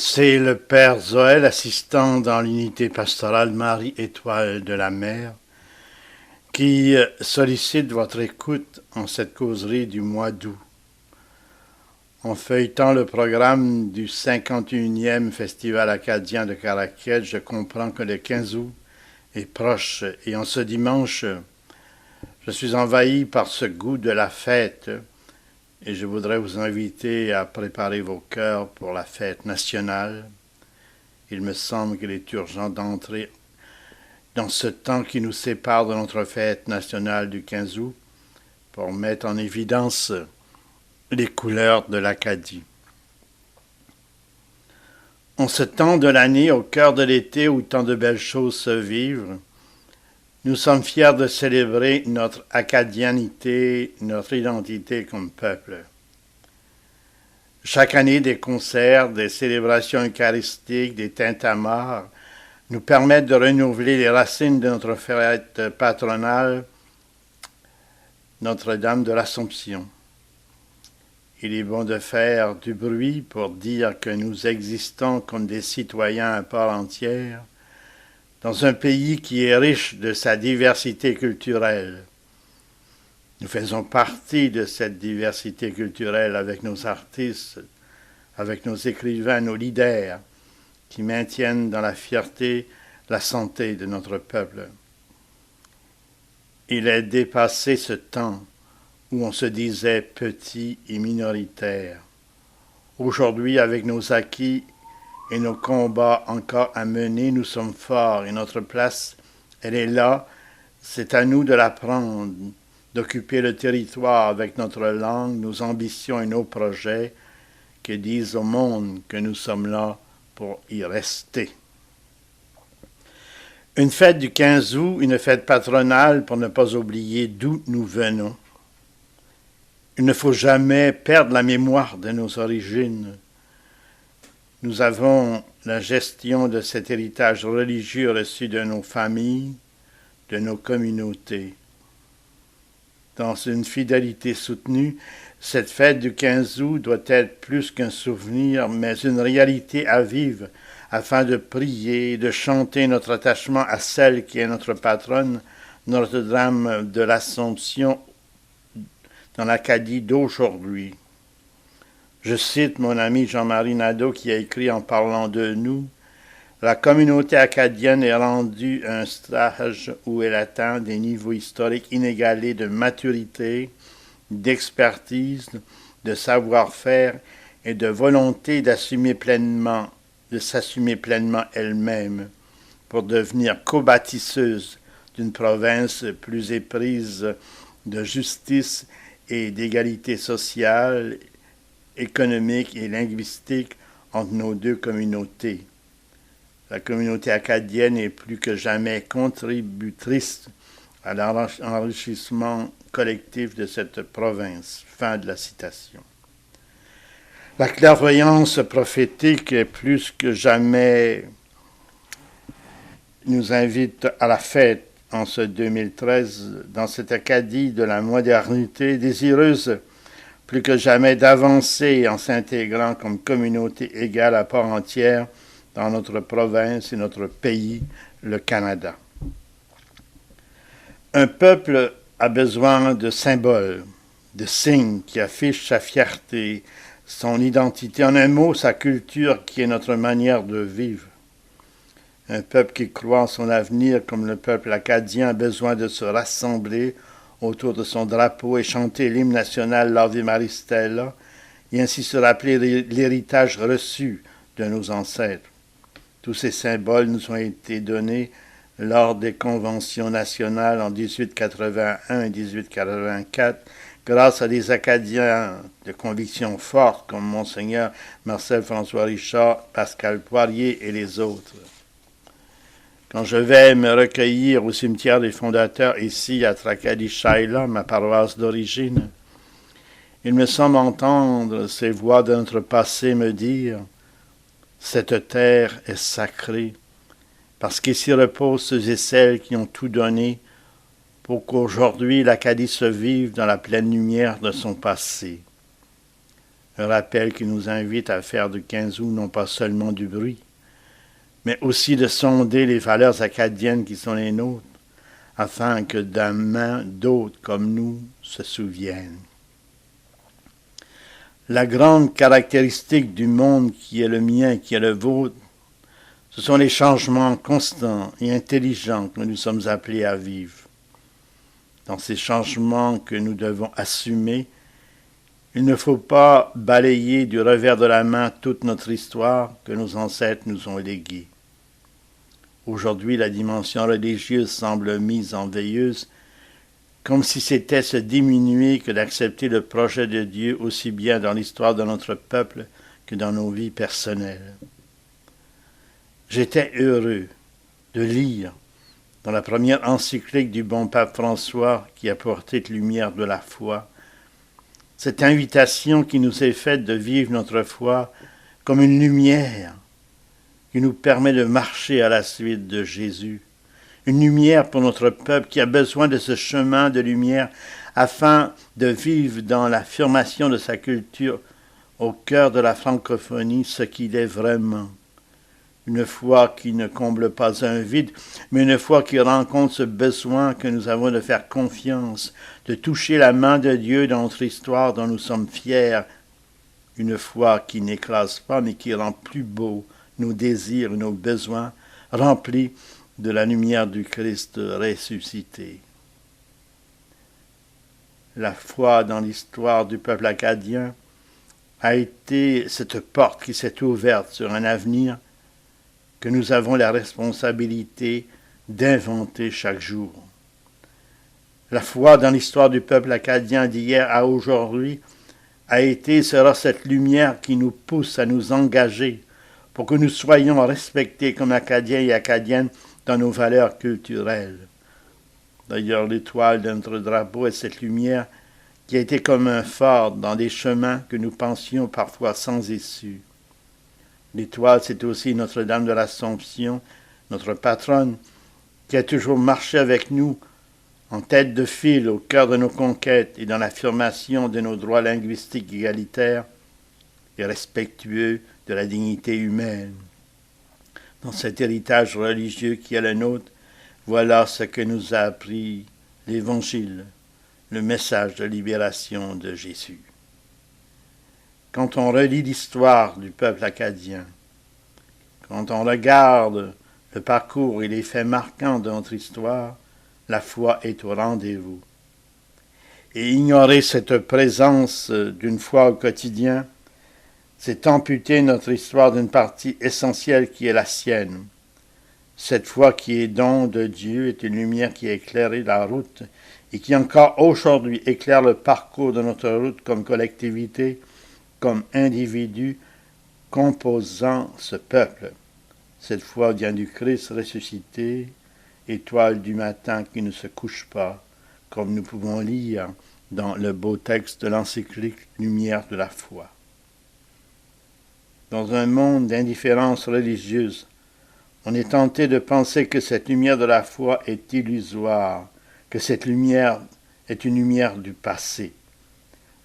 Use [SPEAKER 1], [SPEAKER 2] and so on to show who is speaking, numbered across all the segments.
[SPEAKER 1] C'est le père Zoël, assistant dans l'unité pastorale Marie-Étoile de la Mer, qui sollicite votre écoute en cette causerie du mois d'août. En feuilletant le programme du 51e Festival acadien de Caraquet, je comprends que le 15 août est proche et en ce dimanche, je suis envahi par ce goût de la fête et je voudrais vous inviter à préparer vos cœurs pour la fête nationale. Il me semble qu'il est urgent d'entrer dans ce temps qui nous sépare de notre fête nationale du 15 août pour mettre en évidence les couleurs de l'Acadie. En ce temps de l'année, au cœur de l'été où tant de belles choses se vivent, nous sommes fiers de célébrer notre acadianité, notre identité comme peuple. Chaque année, des concerts, des célébrations eucharistiques, des tintamars nous permettent de renouveler les racines de notre fête patronale, Notre-Dame de l'Assomption. Il est bon de faire du bruit pour dire que nous existons comme des citoyens à part entière, dans un pays qui est riche de sa diversité culturelle. Nous faisons partie de cette diversité culturelle avec nos artistes, avec nos écrivains, nos leaders, qui maintiennent dans la fierté la santé de notre peuple. Il est dépassé ce temps où on se disait petit et minoritaire. Aujourd'hui, avec nos acquis et nos combats encore à mener, nous sommes forts et notre place, elle est là. C'est à nous de la prendre, d'occuper le territoire avec notre langue, nos ambitions et nos projets, qui disent au monde que nous sommes là pour y rester. Une fête du 15 août, une fête patronale pour ne pas oublier d'où nous venons. Il ne faut jamais perdre la mémoire de nos origines. Nous avons la gestion de cet héritage religieux reçu de nos familles, de nos communautés. Dans une fidélité soutenue, cette fête du 15 août doit être plus qu'un souvenir, mais une réalité à vivre, afin de prier et de chanter notre attachement à celle qui est notre patronne, Notre-Dame de l'Assomption, dans l'Acadie d'aujourd'hui. Je cite mon ami Jean-Marie Nadeau qui a écrit en parlant de nous: « La communauté acadienne est rendue un stage où elle atteint des niveaux historiques inégalés de maturité, d'expertise, de savoir-faire et de volonté de s'assumer pleinement elle-même pour devenir co-bâtisseuse d'une province plus éprise de justice et d'égalité sociale, économique et linguistique entre nos deux communautés. La communauté acadienne est plus que jamais contributrice à l'enrichissement collectif de cette province. » Fin de la citation. La clairvoyance prophétique est plus que jamais nous invite à la fête en ce 2013 dans cette Acadie de la modernité, désireuse plus que jamais d'avancer en s'intégrant comme communauté égale à part entière dans notre province et notre pays, le Canada. Un peuple a besoin de symboles, de signes qui affichent sa fierté, son identité, en un mot, sa culture qui est notre manière de vivre. Un peuple qui croit en son avenir comme le peuple acadien a besoin de se rassembler autour de son drapeau et chanter l'hymne national l'Ave Maria Stella et ainsi se rappeler l'héritage reçu de nos ancêtres. Tous ces symboles nous ont été donnés lors des conventions nationales en 1881 et 1884 grâce à des Acadiens de conviction forte comme Monseigneur Marcel-François Richard, Pascal Poirier et les autres. Quand je vais me recueillir au cimetière des fondateurs ici à Tracadie-Shaila, ma paroisse d'origine, il me semble entendre ces voix de notre passé me dire « Cette terre est sacrée, parce qu'ici reposent ceux et celles qui ont tout donné pour qu'aujourd'hui l'Acadie se vive dans la pleine lumière de son passé. » Un rappel qui nous invite à faire de 15 août non pas seulement du bruit, mais aussi de sonder les valeurs acadiennes qui sont les nôtres, afin que demain d'autres comme nous se souviennent. La grande caractéristique du monde qui est le mien, qui est le vôtre, ce sont les changements constants et intelligents que nous sommes appelés à vivre. Dans ces changements que nous devons assumer, il ne faut pas balayer du revers de la main toute notre histoire que nos ancêtres nous ont léguée. Aujourd'hui, la dimension religieuse semble mise en veilleuse, comme si c'était se diminuer que d'accepter le projet de Dieu aussi bien dans l'histoire de notre peuple que dans nos vies personnelles. J'étais heureux de lire dans la première encyclique du bon pape François qui a porté lumière de la foi, cette invitation qui nous est faite de vivre notre foi comme une lumière qui nous permet de marcher à la suite de Jésus. Une lumière pour notre peuple qui a besoin de ce chemin de lumière afin de vivre dans l'affirmation de sa culture au cœur de la francophonie ce qu'il est vraiment. Une foi qui ne comble pas un vide, mais une foi qui rencontre ce besoin que nous avons de faire confiance, de toucher la main de Dieu dans notre histoire dont nous sommes fiers. Une foi qui n'écrase pas, mais qui rend plus beau nos désirs et nos besoins, remplis de la lumière du Christ ressuscité. La foi dans l'histoire du peuple acadien a été cette porte qui s'est ouverte sur un avenir que nous avons la responsabilité d'inventer chaque jour. La foi dans l'histoire du peuple acadien d'hier à aujourd'hui a été et sera cette lumière qui nous pousse à nous engager pour que nous soyons respectés comme Acadiens et Acadiennes dans nos valeurs culturelles. D'ailleurs, l'étoile de notre drapeau est cette lumière qui a été comme un phare dans des chemins que nous pensions parfois sans issue. L'étoile, c'est aussi Notre-Dame de l'Assomption, notre patronne, qui a toujours marché avec nous en tête de file au cœur de nos conquêtes et dans l'affirmation de nos droits linguistiques égalitaires et respectueux de la dignité humaine. Dans cet héritage religieux qui est le nôtre, voilà ce que nous a appris l'Évangile, le message de libération de Jésus. Quand on relit l'histoire du peuple acadien, quand on regarde le parcours et les faits marquants de notre histoire, la foi est au rendez-vous. Et ignorer cette présence d'une foi au quotidien, c'est amputer notre histoire d'une partie essentielle qui est la sienne. Cette foi qui est don de Dieu est une lumière qui a éclairé la route et qui encore aujourd'hui éclaire le parcours de notre route comme collectivité, comme individu composant ce peuple. Cette foi vient du Christ ressuscité, étoile du matin qui ne se couche pas, comme nous pouvons lire dans le beau texte de l'encyclique Lumière de la foi. Dans un monde d'indifférence religieuse, on est tenté de penser que cette lumière de la foi est illusoire, que cette lumière est une lumière du passé.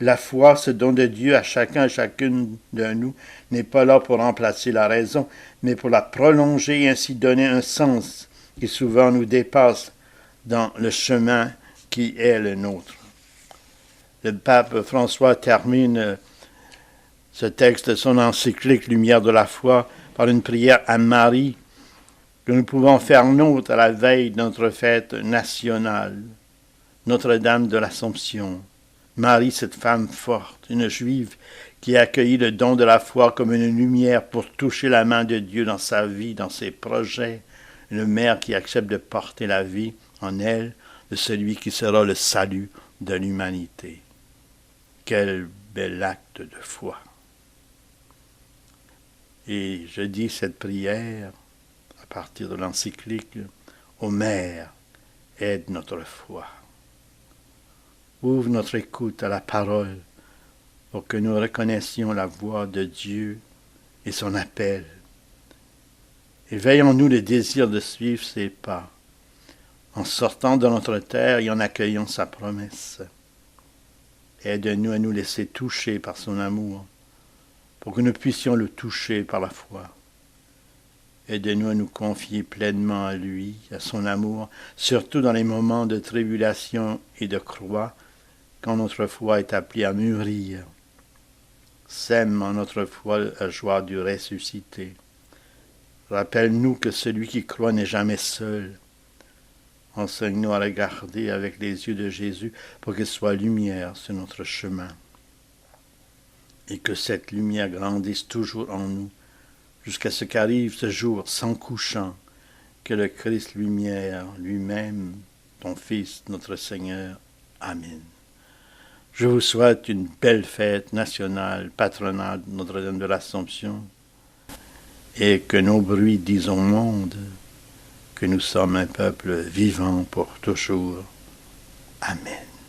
[SPEAKER 1] La foi, ce don de Dieu à chacun et chacune de nous, n'est pas là pour remplacer la raison, mais pour la prolonger et ainsi donner un sens qui souvent nous dépasse dans le chemin qui est le nôtre. Le pape François termine ce texte de son encyclique Lumière de la foi par une prière à Marie que nous pouvons faire nôtre à la veille de notre fête nationale, Notre-Dame de l'Assomption. Marie, cette femme forte, une juive qui a accueilli le don de la foi comme une lumière pour toucher la main de Dieu dans sa vie, dans ses projets, une mère qui accepte de porter la vie en elle de celui qui sera le salut de l'humanité. Quel bel acte de foi! Et je dis cette prière à partir de l'encyclique « Ô Mère, aide notre foi ». Ouvre notre écoute à la parole pour que nous reconnaissions la voix de Dieu et son appel. Éveille en nous le désir de suivre ses pas, en sortant de notre terre et en accueillant sa promesse. Aide-nous à nous laisser toucher par son amour, pour que nous puissions le toucher par la foi. Aidez-nous à nous confier pleinement à lui, à son amour, surtout dans les moments de tribulation et de croix, quand notre foi est appelée à mûrir. Sème en notre foi la joie du ressuscité. Rappelle-nous que celui qui croit n'est jamais seul. Enseigne-nous à regarder avec les yeux de Jésus pour qu'il soit lumière sur notre chemin. Et que cette lumière grandisse toujours en nous, jusqu'à ce qu'arrive ce jour sans couchant, que le Christ lumière lui-même, ton Fils, notre Seigneur. Amen. Je vous souhaite une belle fête nationale, patronale de Notre-Dame de l'Assomption, et que nos bruits disent au monde que nous sommes un peuple vivant pour toujours. Amen.